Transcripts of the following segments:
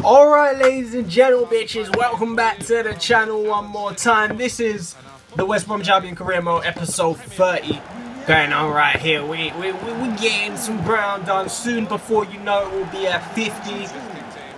Alright, ladies and gentle bitches, welcome back to the channel one more time. This is the West Brom Champion Career Mode episode 30 going on right here. We're getting some ground done soon. Before you know it, we'll be at 50.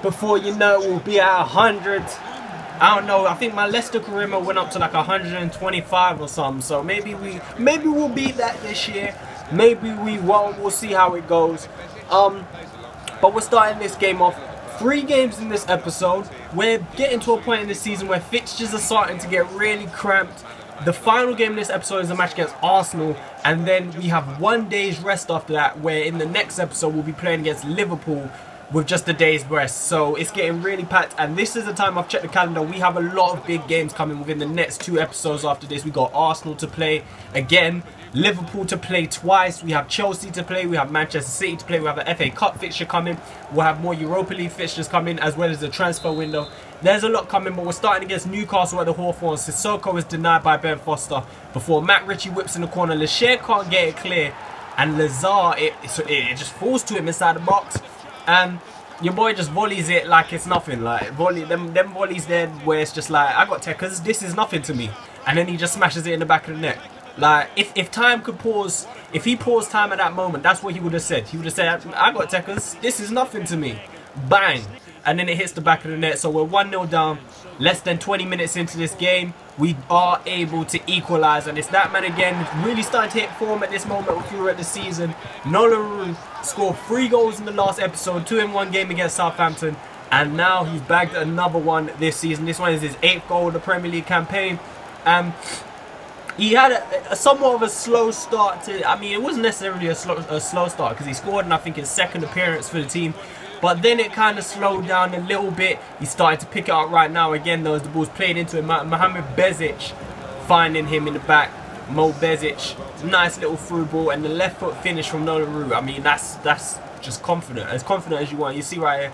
Before you know it, we'll be at 100. I don't know, I think my Leicester Career Mode went up to like 125 or something. So maybe we'll beat that this year. Maybe we won't. We'll see how it goes. But we're starting this game off. 3 games in this episode. We're getting to a point in the season where fixtures are starting to get really cramped. The final game in this episode is a match against Arsenal, and then we have 1 day's rest after that, where in the next episode we'll be playing against Liverpool with just a day's rest. So it's getting really packed, and this is the time I've checked the calendar. We have a lot of big games coming within the next 2 episodes after this. We got Arsenal to play again, Liverpool to play twice, we have Chelsea to play, we have Manchester City to play, we have an FA Cup fixture coming, we'll have more Europa League fixtures coming, as well as the transfer window. There's a lot coming, but we're starting against Newcastle at the Hawthorns. Sissoko is denied by Ben Foster before Matt Ritchie whips in the corner. Lachey can't get it clear, and Lazar, it just falls to him inside the box, and your boy just volleys it like it's nothing. Like them volleys there where it's just like, I got techers, this is nothing to me, and then he just smashes it in the back of the net. Like, if time could pause, if he paused time at that moment, that's what he would have said. He would have said, I got techers, this is nothing to me. Bang! And then it hits the back of the net. So we're 1-0 down, less than 20 minutes into this game. We are able to equalise, and it's that man again, really starting to hit form at this moment throughout the season. Nolan scored 3 goals in the last episode, 2 in 1 game against Southampton, and now he's bagged another one this season. This one is his 8th goal of the Premier League campaign. He had a somewhat of a slow start to, I mean, it wasn't necessarily a slow start, because he scored in, I think, his 2nd appearance for the team. But then it kind of slowed down a little bit. He started to pick it up right now again, though, as the ball's played into him. Mohamed Bezic finding him in the back. Mo Bezic, nice little through ball, and the left foot finish from Nolan. I mean, that's just confident, as confident as you want. You see right here,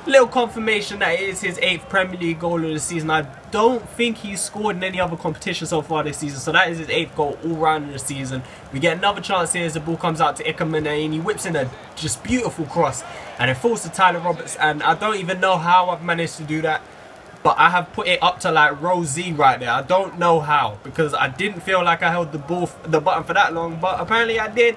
little confirmation that it is his 8th Premier League goal of the season. I don't think he's scored in any other competition so far this season, so that is his 8th goal all round in the season. We get another chance here as the ball comes out to Ikemen, and he whips in a just beautiful cross, and it falls to Tyler Roberts. And I don't even know how I've managed to do that, but I have put it up to like row Z right there. I don't know how, because I didn't feel like I held the button for that long, but apparently I did,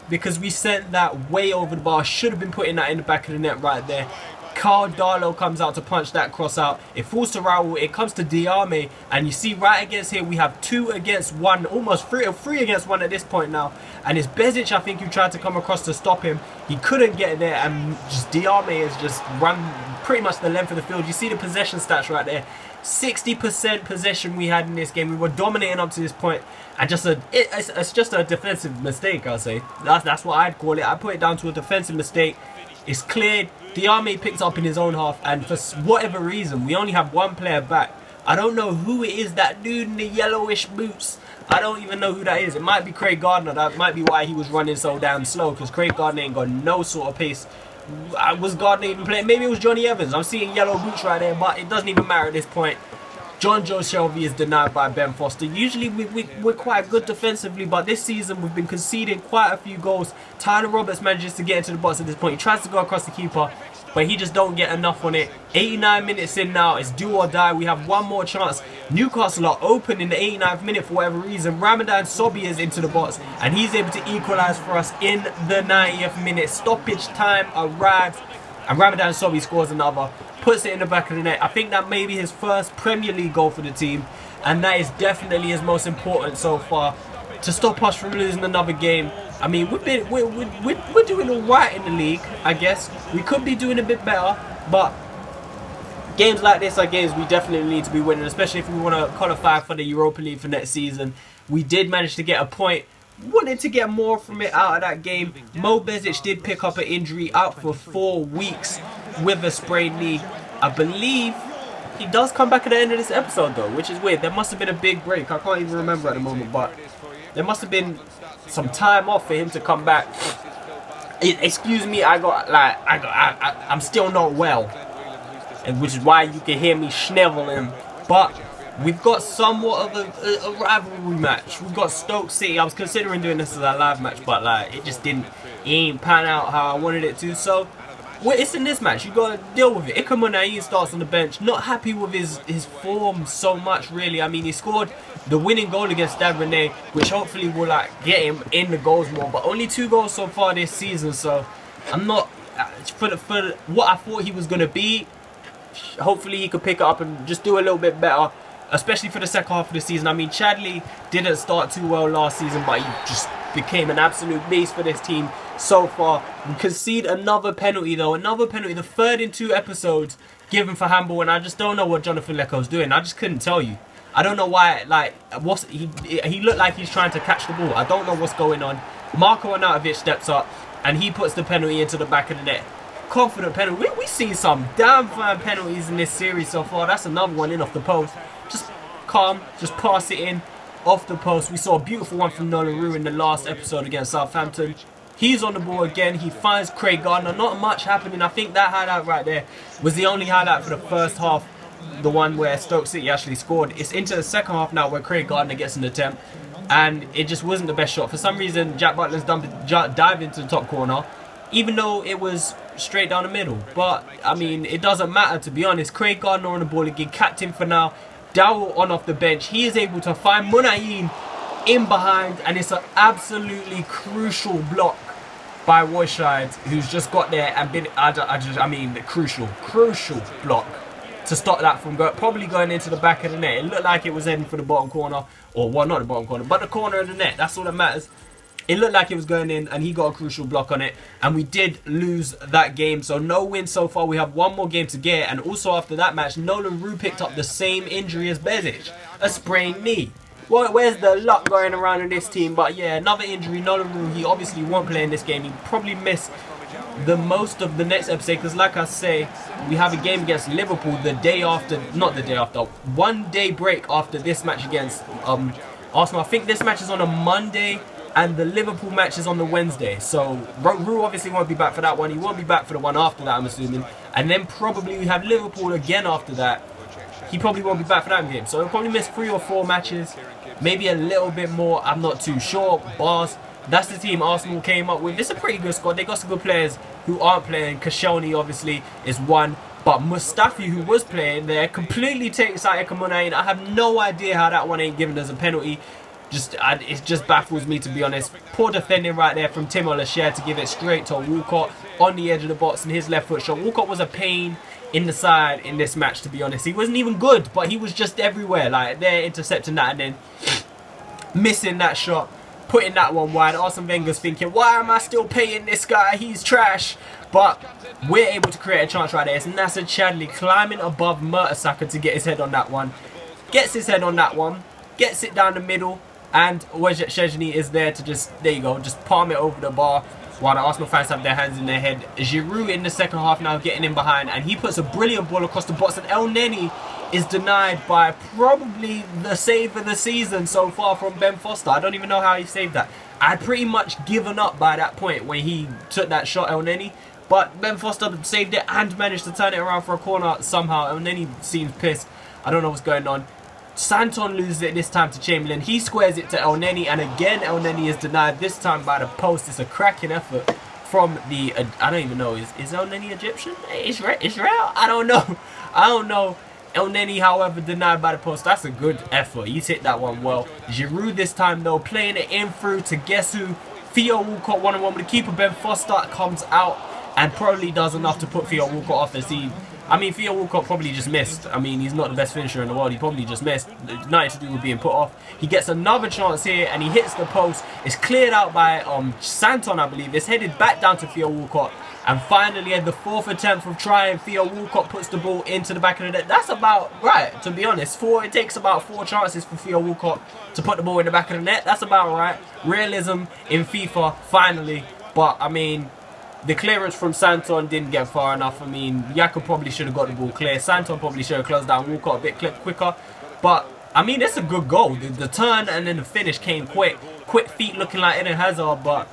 because we sent that way over the bar. Should have been putting that in the back of the net right there. Carl Darlow comes out to punch that cross out. It falls to Raul. It comes to Diame, and you see right against here we have 2 against 1, almost 3 against 1 at this point now. And it's Bezic, I think, who tried to come across to stop him. He couldn't get there, and just Diame has just run pretty much the length of the field. You see the possession stats right there. 60% possession we had in this game. We were dominating up to this point, and it's just a defensive mistake, I'll say. That's what I'd call it. I put it down to a defensive mistake. It's cleared. Diame picked up in his own half, and for whatever reason, we only have 1 player back. I don't know who it is, that dude in the yellowish boots. I don't even know who that is. It might be Craig Gardner. That might be why he was running so damn slow, because Craig Gardner ain't got no sort of pace. Was Gardner even playing? Maybe it was Johnny Evans. I'm seeing yellow boots right there, but it doesn't even matter at this point. John Joe Shelby is denied by Ben Foster. Usually we're quite good defensively, but this season we've been conceding quite a few goals. Tyler Roberts manages to get into the box at this point. He tries to go across the keeper, but he just don't get enough on it. 89 minutes in now, it's do or die. We have 1 more chance. Newcastle are open in the 89th minute for whatever reason. Ramadan Sobhi is into the box, and he's able to equalise for us in the 90th minute. Stoppage time arrives, and Ramadan Sobhi scores another. Puts it in the back of the net. I think that may be his 1st Premier League goal for the team, and that is definitely his most important so far, to stop us from losing another game. I mean, we're doing all right in the league, I guess. We could be doing a bit better, but games like this are games we definitely need to be winning, especially if we want to qualify for the Europa League for next season. We did manage to get a point. Wanted to get more from it out of that game. Mo Bezic did pick up an injury, out for 4 weeks with a sprained knee. I believe he does come back at the end of this episode though, which is weird. There must have been a big break. I can't even remember at the moment, but there must have been some time off for him to come back. Excuse me, I'm still not well, and which is why you can hear me schneveling. But we've got somewhat of a rivalry match. We've got Stoke City. I was considering doing this as a live match, but like it just didn't pan out how I wanted it to. So well, it's in this match. You got to deal with it. Ikamunayin starts on the bench. Not happy with his form so much, really. I mean, he scored the winning goal against Dan Rene, which hopefully will like get him in the goals more. But only 2 goals so far this season, so I'm not for what I thought he was gonna be. Hopefully he could pick it up and just do a little bit better, especially for the second half of the season. I mean, Chadley didn't start too well last season, but he just became an absolute beast for this team so far. We concede another penalty though, another penalty, the 3rd in 2 episodes given for handball, and I just don't know what Jonathan Leko's doing. I just couldn't tell you. I don't know why, like, he looked like he's trying to catch the ball. I don't know what's going on. Marko Arnautovic steps up and he puts the penalty into the back of the net. Confident penalty. We seen some damn fine penalties in this series so far. That's another one in off the post. Just calm, just pass it in off the post. We saw a beautiful one from Nolan Rue in the last episode against Southampton. He's on the ball again. He finds Craig Gardner. Not much happening. I think that highlight right there was the only highlight for the first half. The one where Stoke City actually scored. It's into the second half now where Craig Gardner gets an attempt, and it just wasn't the best shot. For some reason, Jack Butler's dive into the top corner, even though it was straight down the middle. But I mean, it doesn't matter, to be honest. Craig Gardner on the ball again, captain for now. Dowell on off the bench. He is able to find Munayin in behind, and it's an absolutely crucial block by Royshide, who's just got there and been, I mean, the crucial block to stop that from probably going into the back of the net. It looked like it was heading for the bottom corner, or well, not the bottom corner, but the corner of the net. That's all that matters. It looked like it was going in, and he got a crucial block on it, and we did lose that game. So no win so far. We have one more game to get, and also after that match, Nolan Rue picked up the same injury as Bezic, a sprained knee. Well, where's the luck going around in this team? But yeah, another injury. Nolan Rue, he obviously won't play in this game. He probably missed the most of the next episode, because like I say, we have a game against Liverpool the day after, not the day after, 1 day break after this match against Arsenal. I think this match is on a Monday and the Liverpool match is on the Wednesday, so Rue obviously won't be back for that one. He won't be back for the one after that, I'm assuming, and then probably we have Liverpool again after that. He probably won't be back for that game, so he'll probably miss 3 or 4 matches, maybe a little bit more, I'm not too sure. Bars. That's the team Arsenal came up with. It's a pretty good squad. They got some good players who aren't playing. Kashani obviously is one, but Mustafi, who was playing there, completely takes out Ikamunayin. I have no idea how that one ain't given as a penalty. It just baffles me, to be honest. Poor defending right there from Timo Lachey to give it straight to Walcott on the edge of the box and his left foot shot. Walcott was a pain in the side in this match, to be honest. He wasn't even good, but he was just everywhere. Like, they're intercepting that and then missing that shot, putting that one wide. Arsene Wenger's thinking, why am I still paying this guy? He's trash. But we're able to create a chance right there. It's Nasser Chadley climbing above Mertesacker to get his head on that one. Gets his head on that one. Gets it down the middle. And Wojciech Szczesny is there to just, there you go, just palm it over the bar while the Arsenal fans have their hands in their head. Giroud in the second half now getting in behind, and he puts a brilliant ball across the box, and El Neni is denied by probably the save of the season so far from Ben Foster. I don't even know how he saved that. I'd pretty much given up by that point when he took that shot, El Neni, but Ben Foster saved it and managed to turn it around for a corner somehow. El Neni seems pissed. I don't know what's going on. Santon loses it this time to Chamberlain. He squares it to El Neni, and again El Neni is denied, this time by the post. It's a cracking effort from the, I don't even know, is El Neni Egyptian? Israel? I don't know. El Neni, however, denied by the post. That's a good effort. He's hit that one well. Giroud this time, though, playing it in through to guess who? Theo Walcott one-on-one with the keeper. Ben Foster comes out and probably does enough to put Theo Walcott off as he... I mean, Theo Walcott probably just missed. I mean, he's not the best finisher in the world. He probably just missed. Nothing to do with being put off. He gets another chance here, and he hits the post. It's cleared out by Santon, I believe. It's headed back down to Theo Walcott. And finally, at the 4th attempt of trying, Theo Walcott puts the ball into the back of the net. That's about right, to be honest. It takes about 4 chances for Theo Walcott to put the ball in the back of the net. That's about right. Realism in FIFA, finally. But, I mean... the clearance from Santon didn't get far enough. I mean, Yaka probably should have got the ball clear. Santon probably should have closed down Walcott a bit quicker. But, I mean, it's a good goal. The turn and then the finish came quick. Quick feet looking like Eden Hazard. But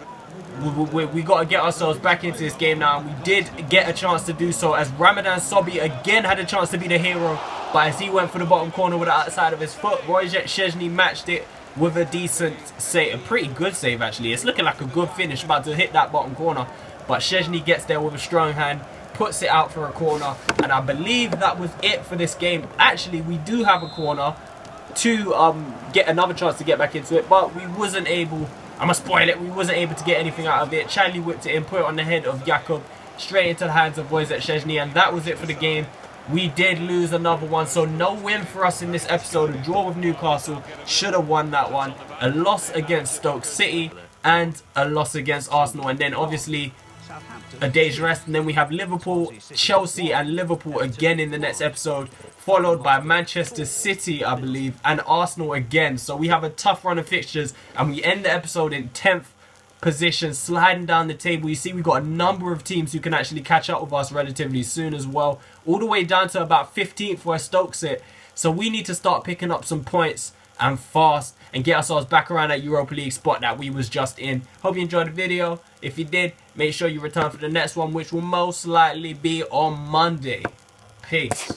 we got to get ourselves back into this game now. And we did get a chance to do so, as Ramadan Sobhi again had a chance to be the hero. But as he went for the bottom corner with the outside of his foot, Wojciech Szczesny matched it with a decent save. A pretty good save, actually. It's looking like a good finish, about to hit that bottom corner. But Szczesny gets there with a strong hand, puts it out for a corner, and I believe that was it for this game. Actually, we do have a corner to get another chance to get back into it, but we wasn't able, I'm gonna spoil it, we wasn't able to get anything out of it. Charlie whipped it in, put it on the head of Jakob, straight into the hands of boys at Szczęsny, and that was it for the game. We did lose another one, so no win for us in this episode. A draw with Newcastle, should have won that one. A loss against Stoke City, and a loss against Arsenal, and then obviously a day's rest. And then we have Liverpool, Chelsea and Liverpool again in the next episode, followed by Manchester City, I believe, and Arsenal again. So we have a tough run of fixtures, and we end the episode in 10th position, sliding down the table. You see, we've got a number of teams who can actually catch up with us relatively soon as well, all the way down to about 15th where Stoke sit. So we need to start picking up some points and fast, and get ourselves back around that Europa League spot that we was just in. Hope you enjoyed the video. If you did, make sure you return for the next one, which will most likely be on Monday. Peace.